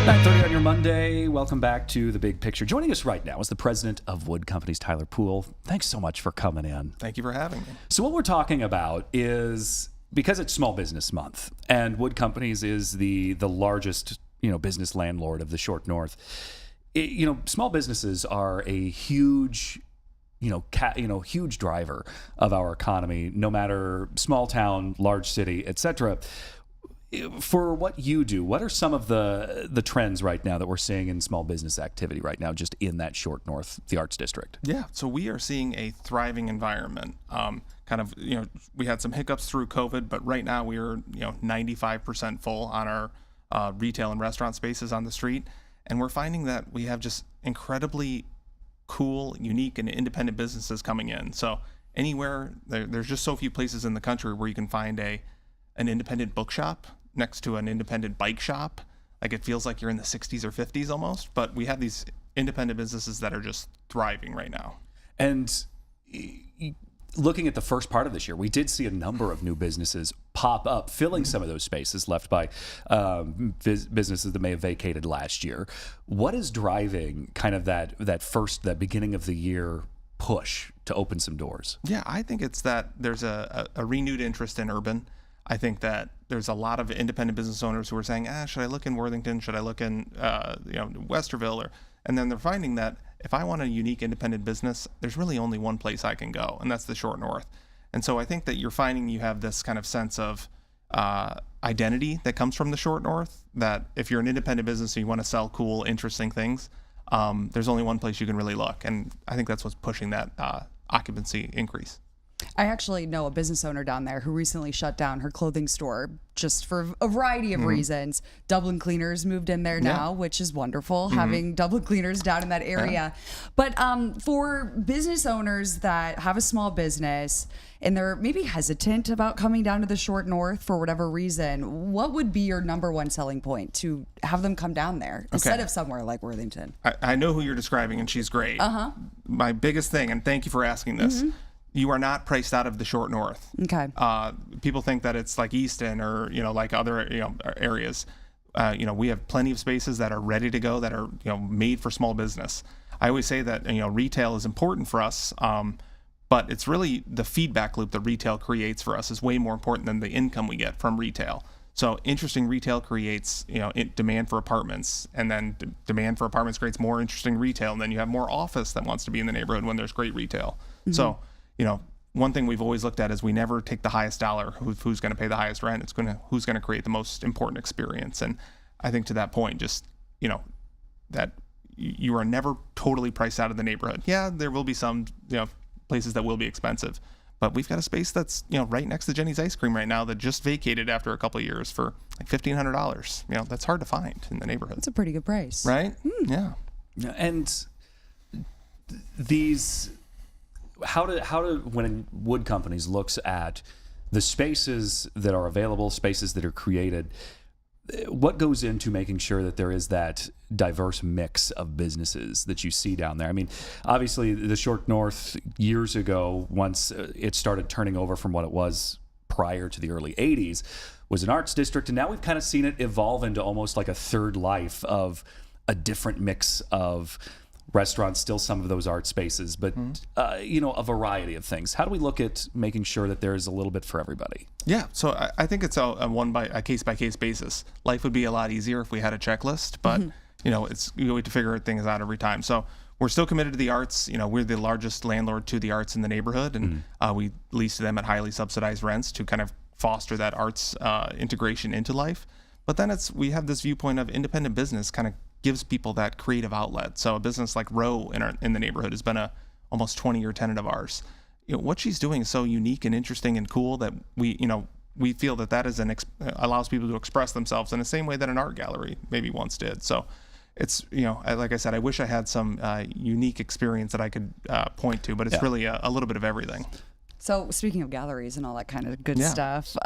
9:30 on your Monday. Welcome back to The Big Picture. Joining us right now is the president of Wood Companies, Tyler Pugh. Thanks so much for coming in. Thank you for having me. So what we're talking about is, because it's Small Business Month, and Wood Companies is the largest business landlord of the Short North. Small businesses are a huge huge driver of our economy, no matter small town, large city, etc. For what you do, what are some of the trends right now that we're seeing in small business activity right now, just in that Short North, the Arts District? Yeah, so we are seeing a thriving environment. We had some hiccups through COVID, but right now we are 95% full on our retail and restaurant spaces on the street, and we're finding that we have just incredibly cool, unique, and independent businesses coming in. So anywhere there's just so few places in the country where you can find an independent bookshop next to an independent bike shop. Like, it feels like you're in the 60s or 50s almost, but we have these independent businesses that are just thriving right now. And looking at the first part of this year, we did see a number of new businesses pop up, filling some of those spaces left by businesses that may have vacated last year. What is driving kind of that beginning of the year push to open some doors? Yeah, I think it's that there's a renewed interest in urban. I think that there's a lot of independent business owners who are saying, should I look in Worthington? Should I look in Westerville? And then they're finding that if I want a unique independent business, there's really only one place I can go, and that's the Short North. And so I think that you're finding you have this kind of sense of identity that comes from the Short North, that if you're an independent business and you want to sell cool, interesting things, there's only one place you can really look. And I think that's what's pushing that occupancy increase. I actually know a business owner down there who recently shut down her clothing store just for a variety of reasons. Dublin Cleaners moved in there now, which is wonderful, having Dublin Cleaners down in that area. But for business owners that have a small business and they're maybe hesitant about coming down to the Short North for whatever reason, what would be your number one selling point to have them come down there instead of somewhere like Worthington? I know who you're describing, and she's great. My biggest thing, and thank you for asking this, you are not priced out of the Short North. Okay. People think that it's like Easton or like other areas. We have plenty of spaces that are ready to go, that are made for small business. I always say that retail is important for us, but it's really the feedback loop that retail creates for us is way more important than the income we get from retail. So interesting retail creates demand for apartments, and then demand for apartments creates more interesting retail, and then you have more office that wants to be in the neighborhood when there's great retail. So one thing we've always looked at is we never take the highest dollar, who's going to pay the highest rent. It's who's going to create the most important experience. And I think to that point, just that you are never totally priced out of the neighborhood. Yeah, there will be some places that will be expensive, but we've got a space that's right next to Jenny's Ice Cream right now that just vacated after a couple of years for like $1,500. That's hard to find in the neighborhood. That's a pretty good price, right? Yeah. And these. How do when Wood Companies looks at the spaces that are available, spaces that are created, what goes into making sure that there is that diverse mix of businesses that you see down there? I mean, obviously the Short North years ago, once it started turning over from what it was prior to the early 80s, was an arts district, and now we've kind of seen it evolve into almost like a third life of a different mix of restaurants, still some of those art spaces, but a variety of things. How do we look at making sure that there is a little bit for everybody? Yeah, so I think it's a case by case basis. Life would be a lot easier if we had a checklist, but you have to figure things out every time. So we're still committed to the arts. We're the largest landlord to the arts in the neighborhood, and we lease to them at highly subsidized rents to kind of foster that arts integration into life. But then we have this viewpoint of independent business kind of gives people that creative outlet. So a business like Row in the neighborhood has been a almost 20-year tenant of ours. What she's doing is so unique and interesting and cool that we feel that is allows people to express themselves in the same way that an art gallery maybe once did. So it's like I said, I wish I had some unique experience that I could point to, but it's really a little bit of everything. So speaking of galleries and all that kind of good stuff,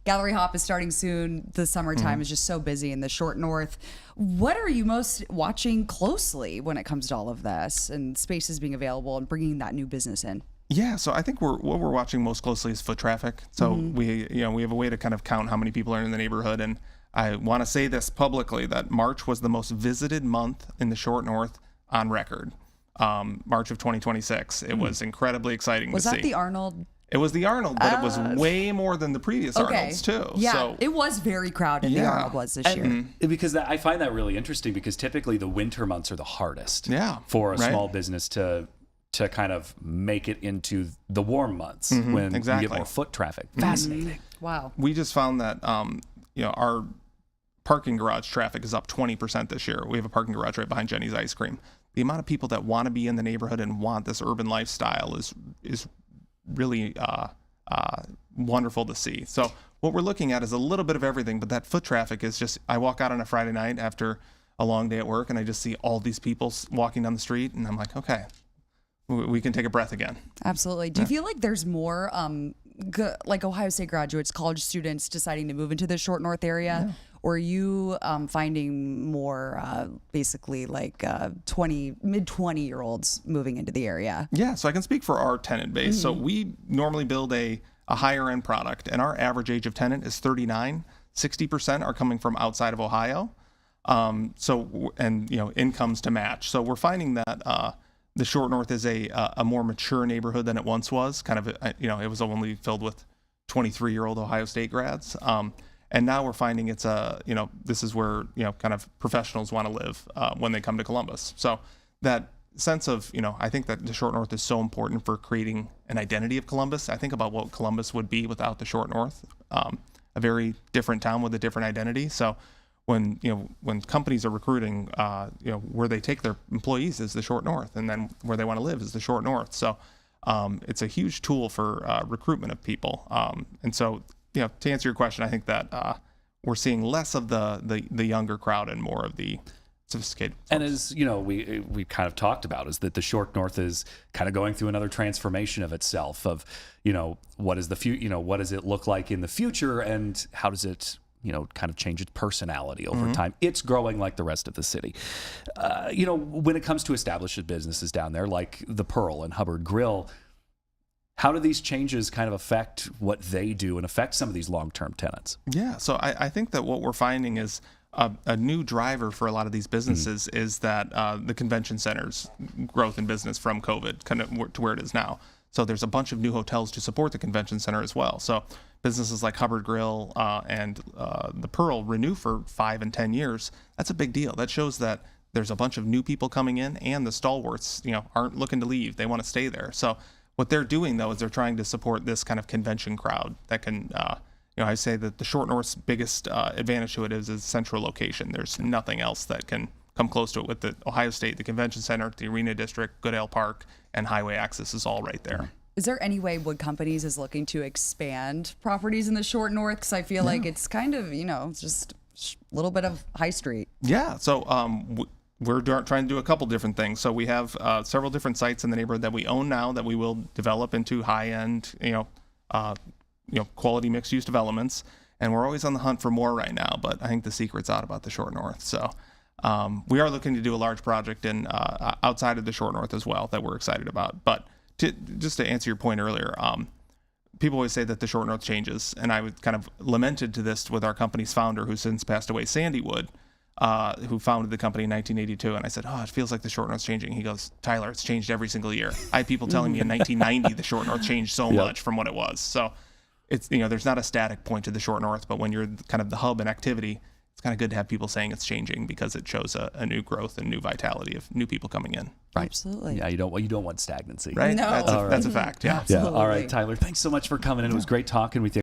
Gallery Hop is starting soon. The summertime is just so busy in the Short North. What are you most watching closely when it comes to all of this and spaces being available and bringing that new business in? Yeah, so I think what we're watching most closely is foot traffic. So we have a way to kind of count how many people are in the neighborhood, and I want to say this publicly, that March was the most visited month in the Short North on record. March of 2026. It was incredibly exciting to see. Was that the Arnold? It was the Arnold, but it was way more than the previous Arnolds too. Yeah, So, it was very crowded. The Arnold was this year. Because I find that really interesting, because typically the winter months are the hardest for a right. small business to kind of make it into the warm months when you get more foot traffic. Fascinating. Wow. we just found that our parking garage traffic is up 20% this year. We have a parking garage right behind Jenny's Ice Cream. The amount of people that want to be in the neighborhood and want this urban lifestyle is really wonderful to see. So what we're looking at is a little bit of everything, but that foot traffic is just, I walk out on a Friday night after a long day at work and I just see all these people walking down the street and I'm like, okay, we can take a breath again. Absolutely. Do you feel like there's more like Ohio State graduates, college students deciding to move into the Short North area? Or are you finding more basically like mid-20-year-olds moving into the area? Yeah, so I can speak for our tenant base. So we normally build a higher end product, and our average age of tenant is 39. 60% are coming from outside of Ohio. Incomes to match. So we're finding that the Short North is a more mature neighborhood than it once was. Kind of, it was only filled with 23-year-old Ohio State grads. And now we're finding it's this is where, kind of professionals want to live when they come to Columbus. So that sense of, I think that the Short North is so important for creating an identity of Columbus. I think about what Columbus would be without the Short North, a very different town with a different identity. So when companies are recruiting, where they take their employees is the Short North, and then where they want to live is the Short North. So it's a huge tool for recruitment of people. And so, to answer your question, I think that we're seeing less of the younger crowd and more of the sophisticated folks. And as we kind of talked about, is that the Short North is kind of going through another transformation of itself. Of what is what does it look like in the future, and how does it kind of change its personality over time? It's growing like the rest of the city. When it comes to established businesses down there, like the Pearl and Hubbard Grill, how do these changes kind of affect what they do and affect some of these long-term tenants? Yeah, so I think that what we're finding is a new driver for a lot of these businesses is that the convention center's growth in business from COVID kind of to where it is now. So there's a bunch of new hotels to support the convention center as well. So businesses like Hubbard Grill and the Pearl renew for 5 and 10 years. That's a big deal. That shows that there's a bunch of new people coming in, and the stalwarts, aren't looking to leave. They want to stay there. So what they're doing, though, is they're trying to support this kind of convention crowd that can, I say that the Short North's biggest advantage to it is its central location. There's nothing else that can come close to it. With the Ohio State, the convention center, the arena district, Goodale Park, and highway access is all right there. Is there any way Wood Companies is looking to expand properties in the Short North? Because I feel like it's kind of, just a little bit of high street. Yeah, so we're trying to do a couple different things. So we have several different sites in the neighborhood that we own now that we will develop into high-end, quality mixed-use developments. And we're always on the hunt for more right now, but I think the secret's out about the Short North. So we are looking to do a large project outside of the Short North as well that we're excited about. But just to answer your point earlier, people always say that the Short North changes, and I kind of lamented to this with our company's founder, who's since passed away, Sandy Wood, who founded the company in 1982. And I said, it feels like the Short North's changing. He goes, Tyler, it's changed every single year. I had people telling me in 1990 the Short North changed so much from what it was. So it's, there's not a static point to the Short North, but when you're kind of the hub and activity, it's kind of good to have people saying it's changing, because it shows a new growth and new vitality of new people coming in. Right. Absolutely. Yeah, you don't want stagnancy. Right? No. That's a fact. Yeah. Absolutely. Yeah. All right, Tyler, thanks so much for coming in. It was great talking with you.